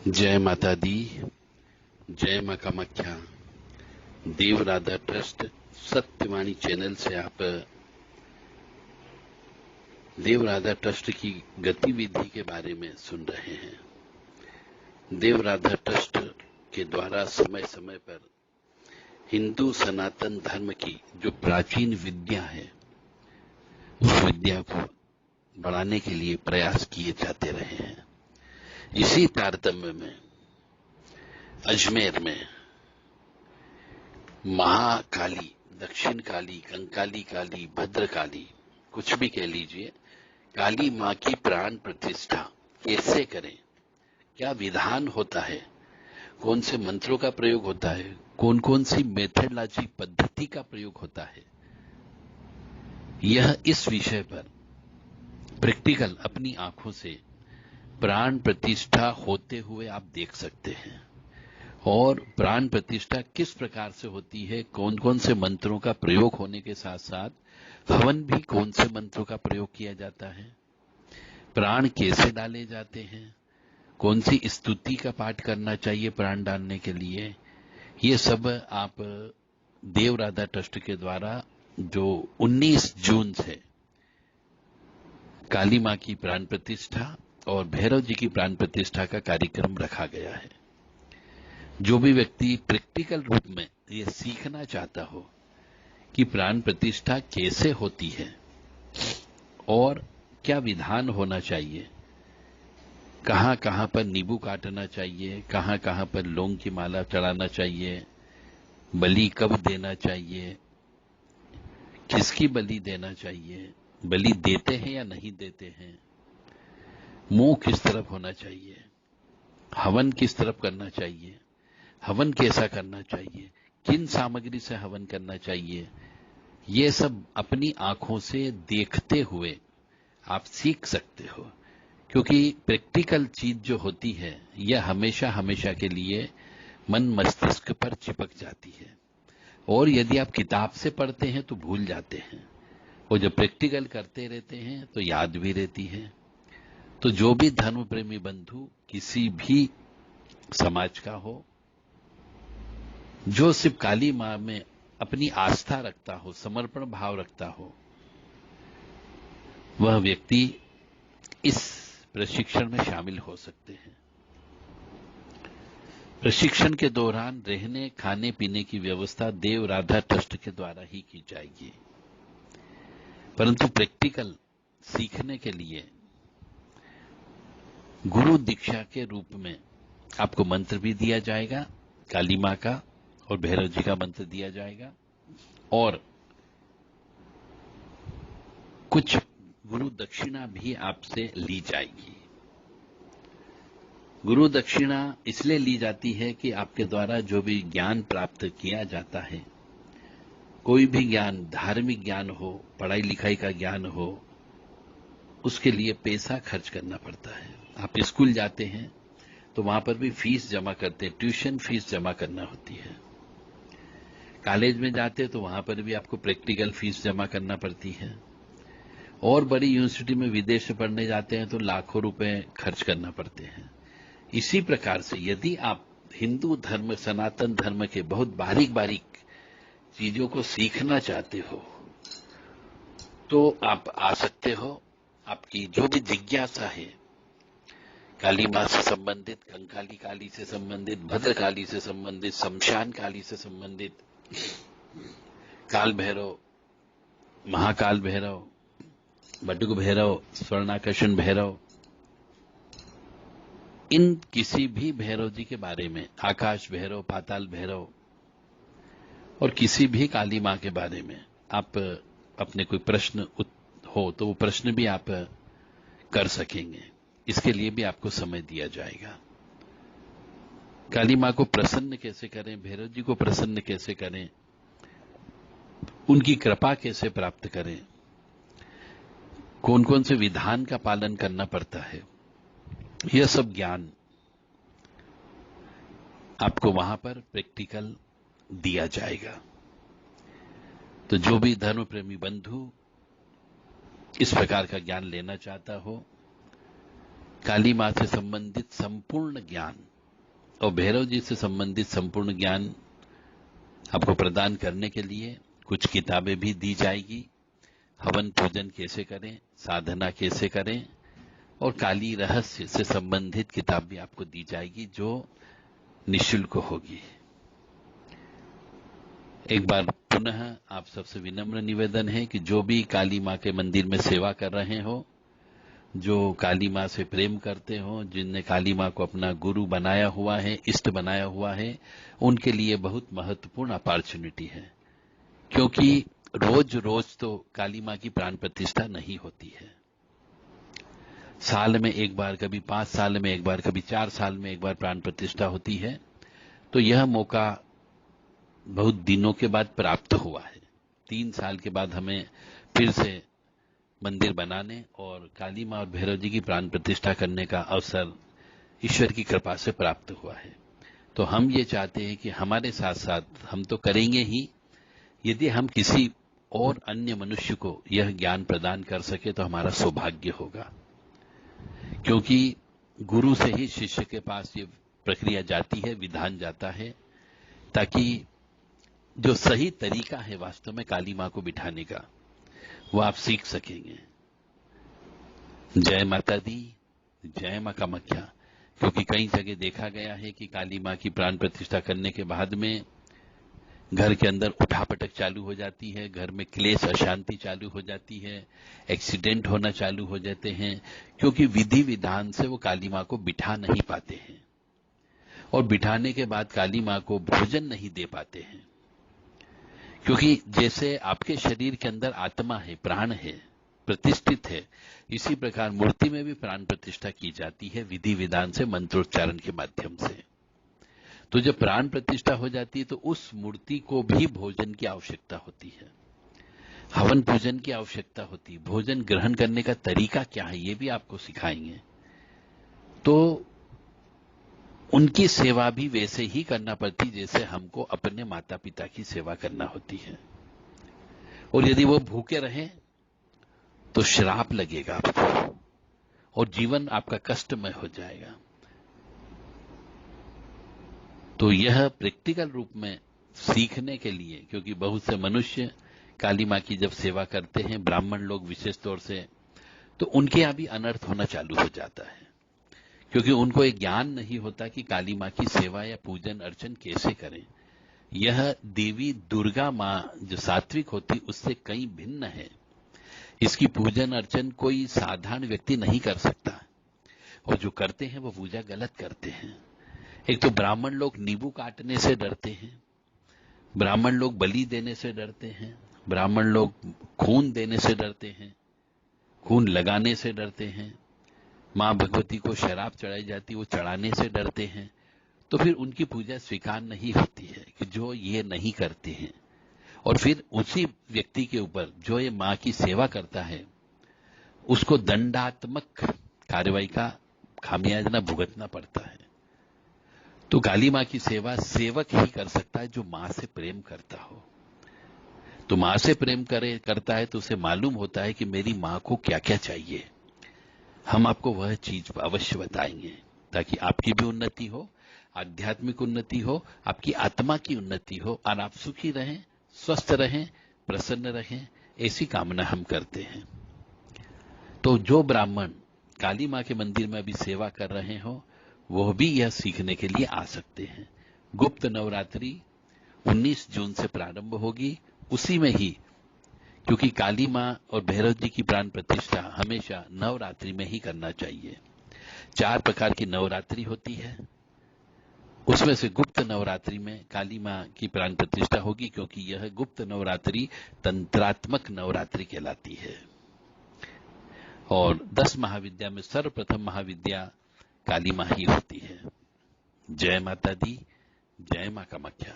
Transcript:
जय माता दी, जय मां कामाख्या। देव राधा ट्रस्ट सत्यवाणी चैनल से आप देव राधा ट्रस्ट की गतिविधि के बारे में सुन रहे हैं। देव राधा ट्रस्ट के द्वारा समय समय पर हिंदू सनातन धर्म की जो प्राचीन विद्या है, उस विद्या को बढ़ाने के लिए प्रयास किए जाते रहे हैं। इसी तारतम्य में अजमेर में महाकाली, दक्षिण काली, कंकाली काली, भद्रकाली, कुछ भी कह लीजिए, काली मां की प्राण प्रतिष्ठा कैसे करें, क्या विधान होता है, कौन से मंत्रों का प्रयोग होता है, कौन कौन सी मेथडोलॉजी पद्धति का प्रयोग होता है, यह इस विषय पर प्रैक्टिकल अपनी आंखों से प्राण प्रतिष्ठा होते हुए आप देख सकते हैं। और प्राण प्रतिष्ठा किस प्रकार से होती है, कौन कौन से मंत्रों का प्रयोग होने के साथ साथ हवन भी कौन से मंत्रों का प्रयोग किया जाता है, प्राण कैसे डाले जाते हैं, कौन सी स्तुति का पाठ करना चाहिए प्राण डालने के लिए, ये सब आप देव राधा ट्रस्ट के द्वारा जो 19 जून से काली मां की प्राण प्रतिष्ठा और भैरव जी की प्राण प्रतिष्ठा का कार्यक्रम रखा गया है। जो भी व्यक्ति प्रैक्टिकल रूप में ये सीखना चाहता हो कि प्राण प्रतिष्ठा कैसे होती है और क्या विधान होना चाहिए, कहां कहां पर नींबू काटना चाहिए, कहां कहां पर लौंग की माला चढ़ाना चाहिए, बलि कब देना चाहिए, किसकी बलि देना चाहिए, बलि देते हैं या नहीं देते हैं, मुंह किस तरफ होना चाहिए, हवन किस तरफ करना चाहिए, हवन कैसा करना चाहिए, किन सामग्री से हवन करना चाहिए, ये सब अपनी आंखों से देखते हुए आप सीख सकते हो। क्योंकि प्रैक्टिकल चीज जो होती है यह हमेशा हमेशा के लिए मन मस्तिष्क पर चिपक जाती है, और यदि आप किताब से पढ़ते हैं तो भूल जाते हैं, और जब प्रैक्टिकल करते रहते हैं तो याद भी रहती है। तो जो भी धर्म प्रेमी बंधु किसी भी समाज का हो, जो सिर्फ काली मां में अपनी आस्था रखता हो, समर्पण भाव रखता हो, वह व्यक्ति इस प्रशिक्षण में शामिल हो सकते हैं। प्रशिक्षण के दौरान रहने खाने पीने की व्यवस्था देव राधा ट्रस्ट के द्वारा ही की जाएगी, परंतु प्रैक्टिकल सीखने के लिए गुरु दीक्षा के रूप में आपको मंत्र भी दिया जाएगा, काली मां का और भैरव जी का मंत्र दिया जाएगा, और कुछ गुरु दक्षिणा भी आपसे ली जाएगी। गुरु दक्षिणा इसलिए ली जाती है कि आपके द्वारा जो भी ज्ञान प्राप्त किया जाता है, कोई भी ज्ञान, धार्मिक ज्ञान हो, पढ़ाई लिखाई का ज्ञान हो, उसके लिए पैसा खर्च करना पड़ता है। आप स्कूल जाते हैं तो वहां पर भी फीस जमा करते हैं, ट्यूशन फीस जमा करना होती है। कॉलेज में जाते तो वहां पर भी आपको प्रैक्टिकल फीस जमा करना पड़ती है, और बड़ी यूनिवर्सिटी में विदेश से पढ़ने जाते हैं तो लाखों रुपए खर्च करना पड़ते हैं। इसी प्रकार से यदि आप हिंदू धर्म, सनातन धर्म के बहुत बारीक बारीक चीजों को सीखना चाहते हो तो आप आ सकते हो। आपकी जो भी जिज्ञासा है, काली मां से संबंधित, कंकाली काली से संबंधित, भद्रकाली से संबंधित, शमशान काली से संबंधित, काल भैरव, महाकाल भैरव, बटुक भैरव, स्वर्णाकर्षण भैरव, इन किसी भी भैरव जी के बारे में, आकाश भैरव, पाताल भैरव, और किसी भी काली मां के बारे में आप अपने कोई प्रश्न हो तो वो प्रश्न भी आप कर सकेंगे। इसके लिए भी आपको समय दिया जाएगा। काली मां को प्रसन्न कैसे करें, भैरव जी को प्रसन्न कैसे करें, उनकी कृपा कैसे प्राप्त करें, कौन कौन से विधान का पालन करना पड़ता है, यह सब ज्ञान आपको वहां पर प्रैक्टिकल दिया जाएगा। तो जो भी धर्म प्रेमी बंधु इस प्रकार का ज्ञान लेना चाहता हो, काली मां से संबंधित संपूर्ण ज्ञान और भैरव जी से संबंधित संपूर्ण ज्ञान आपको प्रदान करने के लिए कुछ किताबें भी दी जाएगी। हवन पूजन कैसे करें, साधना कैसे करें, और काली रहस्य से संबंधित किताब भी आपको दी जाएगी जो निःशुल्क होगी। एक बार पुनः आप सबसे विनम्र निवेदन है कि जो भी काली मां के मंदिर में सेवा कर रहे हो, जो काली मां से प्रेम करते हो, जिनने काली मां को अपना गुरु बनाया हुआ है, इष्ट बनाया हुआ है, उनके लिए बहुत महत्वपूर्ण अपॉर्चुनिटी है। क्योंकि रोज रोज तो काली मां की प्राण प्रतिष्ठा नहीं होती है। साल में एक बार, कभी 5 साल में एक बार, कभी 4 साल में एक बार प्राण प्रतिष्ठा होती है। तो यह मौका बहुत दिनों के बाद प्राप्त हुआ है। 3 साल के बाद हमें फिर से मंदिर बनाने और काली मां और भैरव जी की प्राण प्रतिष्ठा करने का अवसर ईश्वर की कृपा से प्राप्त हुआ है। तो हम ये चाहते हैं कि हमारे साथ साथ हम तो करेंगे ही, यदि हम किसी और अन्य मनुष्य को यह ज्ञान प्रदान कर सके तो हमारा सौभाग्य होगा। क्योंकि गुरु से ही शिष्य के पास ये प्रक्रिया जाती है, विधान जाता है, ताकि जो सही तरीका है वास्तव में काली मां को बिठाने का, वो आप सीख सकेंगे। जय माता दी, जय मां कामाख्या। क्योंकि कई जगह देखा गया है कि काली मां की प्राण प्रतिष्ठा करने के बाद में घर के अंदर उठापटक चालू हो जाती है, घर में क्लेश अशांति चालू हो जाती है, एक्सीडेंट होना चालू हो जाते हैं, क्योंकि विधि विधान से वो काली मां को बिठा नहीं पाते हैं और बिठाने के बाद काली मां को भोजन नहीं दे पाते हैं। क्योंकि जैसे आपके शरीर के अंदर आत्मा है, प्राण है, प्रतिष्ठित है, इसी प्रकार मूर्ति में भी प्राण प्रतिष्ठा की जाती है विधि विधान से, मंत्रोच्चारण के माध्यम से। तो जब प्राण प्रतिष्ठा हो जाती है तो उस मूर्ति को भी भोजन की आवश्यकता होती है, हवन पूजन की आवश्यकता होती है। भोजन ग्रहण करने का तरीका क्या है ये भी आपको सिखाएंगे। तो उनकी सेवा भी वैसे ही करना पड़ती जैसे हमको अपने माता पिता की सेवा करना होती है। और यदि वो भूखे रहे तो श्राप लगेगा आपको और जीवन आपका कष्टमय हो जाएगा। तो यह प्रैक्टिकल रूप में सीखने के लिए, क्योंकि बहुत से मनुष्य काली मां की जब सेवा करते हैं, ब्राह्मण लोग विशेष तौर से, तो उनके यहां भी अनर्थ होना चालू हो जाता है। क्योंकि उनको एक ज्ञान नहीं होता कि काली मां की सेवा या पूजन अर्चन कैसे करें। यह देवी दुर्गा मां जो सात्विक होती उससे कहीं भिन्न है। इसकी पूजन अर्चन कोई साधारण व्यक्ति नहीं कर सकता, और जो करते हैं वो पूजा गलत करते हैं। एक तो ब्राह्मण लोग नींबू काटने से डरते हैं, ब्राह्मण लोग बलि देने से डरते हैं, ब्राह्मण लोग खून देने से डरते हैं, खून लगाने से डरते हैं, मां भगवती को शराब चढ़ाई जाती वो चढ़ाने से डरते हैं। तो फिर उनकी पूजा स्वीकार नहीं होती है कि जो ये नहीं करते हैं। और फिर उसी व्यक्ति के ऊपर जो ये मां की सेवा करता है उसको दंडात्मक कार्रवाई का खामियाजा भुगतना पड़ता है। तो काली मां की सेवा सेवक ही कर सकता है जो मां से प्रेम करता हो। तो मां से प्रेम करता है तो उसे मालूम होता है कि मेरी मां को क्या क्या चाहिए। हम आपको वह चीज अवश्य बताएंगे ताकि आपकी भी उन्नति हो, आध्यात्मिक उन्नति हो, आपकी आत्मा की उन्नति हो और आप सुखी रहें, स्वस्थ रहें, प्रसन्न रहें, ऐसी कामना हम करते हैं। तो जो ब्राह्मण काली मां के मंदिर में अभी सेवा कर रहे हो वह भी यह सीखने के लिए आ सकते हैं। गुप्त नवरात्रि 19 जून से प्रारंभ होगी। उसी में ही, क्योंकि काली मां और भैरव जी की प्राण प्रतिष्ठा हमेशा नवरात्रि में ही करना चाहिए। 4 प्रकार की नवरात्रि होती है, उसमें से गुप्त नवरात्रि में काली मां की प्राण प्रतिष्ठा होगी, क्योंकि यह गुप्त नवरात्रि तंत्रात्मक नवरात्रि कहलाती है। और 10 महाविद्या में सर्वप्रथम महाविद्या काली मां ही होती है। जय माता दी, जय मां कामाख्या।